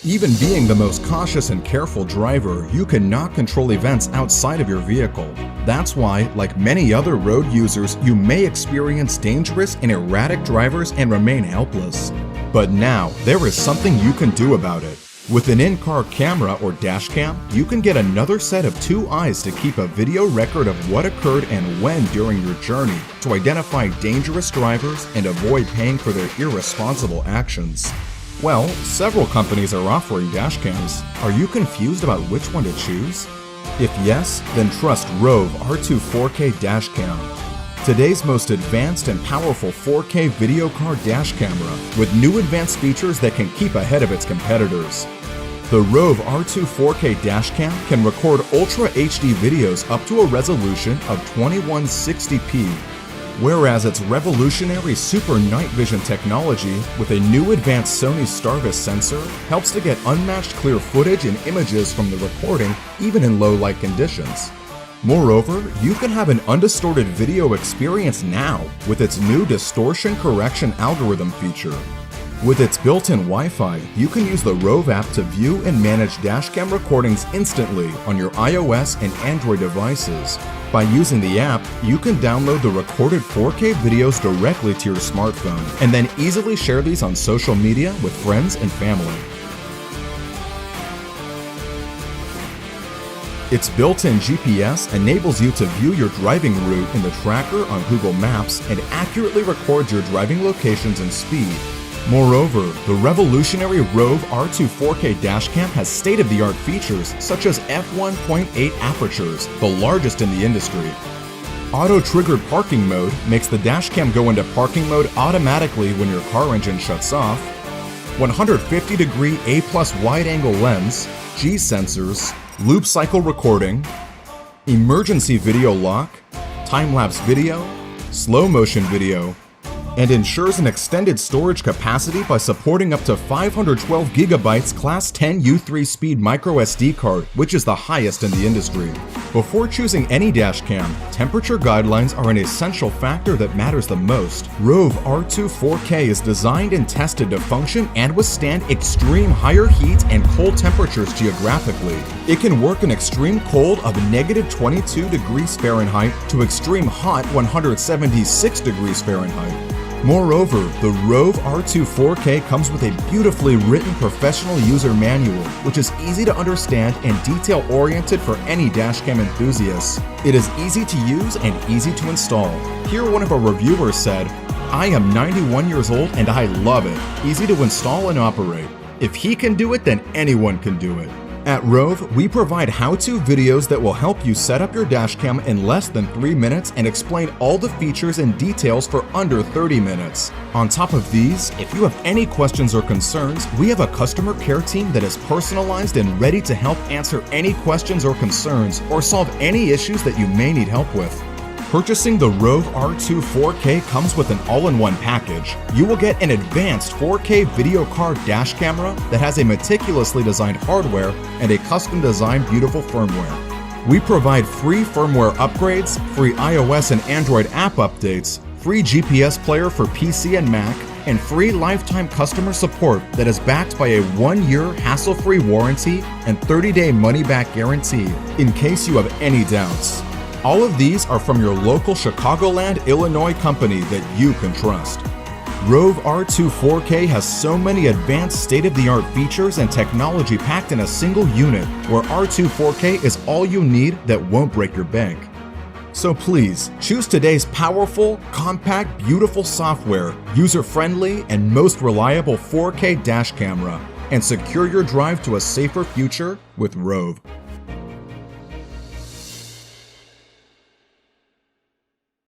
Even being the most cautious and careful driver, you cannot control events outside of your vehicle. That's why, like many other road users, you may experience dangerous and erratic drivers and remain helpless. But now, there is something you can do about it. With an in-car camera or dash cam, you can get another set of two eyes to keep a video record of what occurred and when during your journey to identify dangerous drivers and avoid paying for their irresponsible actions. Well, several companies are offering dash cams. Are you confused about which one to choose? If yes, then trust Rove R2-4k dash cam. Today's most advanced and powerful 4K video card dash camera with new advanced features that can keep ahead of its competitors. The Rove R2-4k dash cam can record Ultra HD videos up to a resolution of 2160p, whereas its revolutionary Super Night Vision technology with a new advanced Sony Starvis sensor helps to get unmatched clear footage and images from the recording even in low light conditions. Moreover, you can have an undistorted video experience now with its new distortion correction algorithm feature. With its built-in Wi-Fi, you can use the Rove app to view and manage dashcam recordings instantly on your iOS and Android devices. By using the app, you can download the recorded 4K videos directly to your smartphone and then easily share these on social media with friends and family. Its built-in GPS enables you to view your driving route in the tracker on Google Maps and accurately records your driving locations and speed. Moreover, the revolutionary Rove R2-4k dashcam has state-of-the-art features such as f1.8 apertures, the largest in the industry. Auto-triggered parking mode makes the dashcam go into parking mode automatically when your car engine shuts off. 150-degree A+ wide-angle lens, G sensors, loop cycle recording, emergency video lock, time-lapse video, slow-motion video, and ensures an extended storage capacity by supporting up to 512GB Class 10 U3 speed microSD card, which is the highest in the industry. Before choosing any dashcam, temperature guidelines are an essential factor that matters the most. Rove R2-4k is designed and tested to function and withstand extreme higher heat and cold temperatures geographically. It can work in extreme cold of -22°F to extreme hot 176°F. Moreover, the Rove R2-4k comes with a beautifully written professional user manual, which is easy to understand and detail-oriented for any dashcam enthusiasts. It is easy to use and easy to install. Here one of our reviewers said, "I am 91 years old and I love it. Easy to install and operate. If he can do it, then anyone can do it." At Rove, we provide how-to videos that will help you set up your dashcam in less than 3 minutes and explain all the features and details for under 30 minutes. On top of these, if you have any questions or concerns, we have a customer care team that is personalized and ready to help answer any questions or concerns or solve any issues that you may need help with. Purchasing the Rove R2-4k comes with an all-in-one package. You will get an advanced 4K video card dash camera that has a meticulously designed hardware and a custom-designed beautiful firmware. We provide free firmware upgrades, free iOS and Android app updates, free GPS player for PC and Mac, and free lifetime customer support that is backed by a 1-year hassle-free warranty and 30-day money-back guarantee in case you have any doubts. All of these are from your local Chicagoland, Illinois company that you can trust. Rove R2-4k has so many advanced state-of-the-art features and technology packed in a single unit, where R2-4k is all you need that won't break your bank. So please, choose today's powerful, compact, beautiful software, user-friendly, and most reliable 4K dash camera, and secure your drive to a safer future with Rove.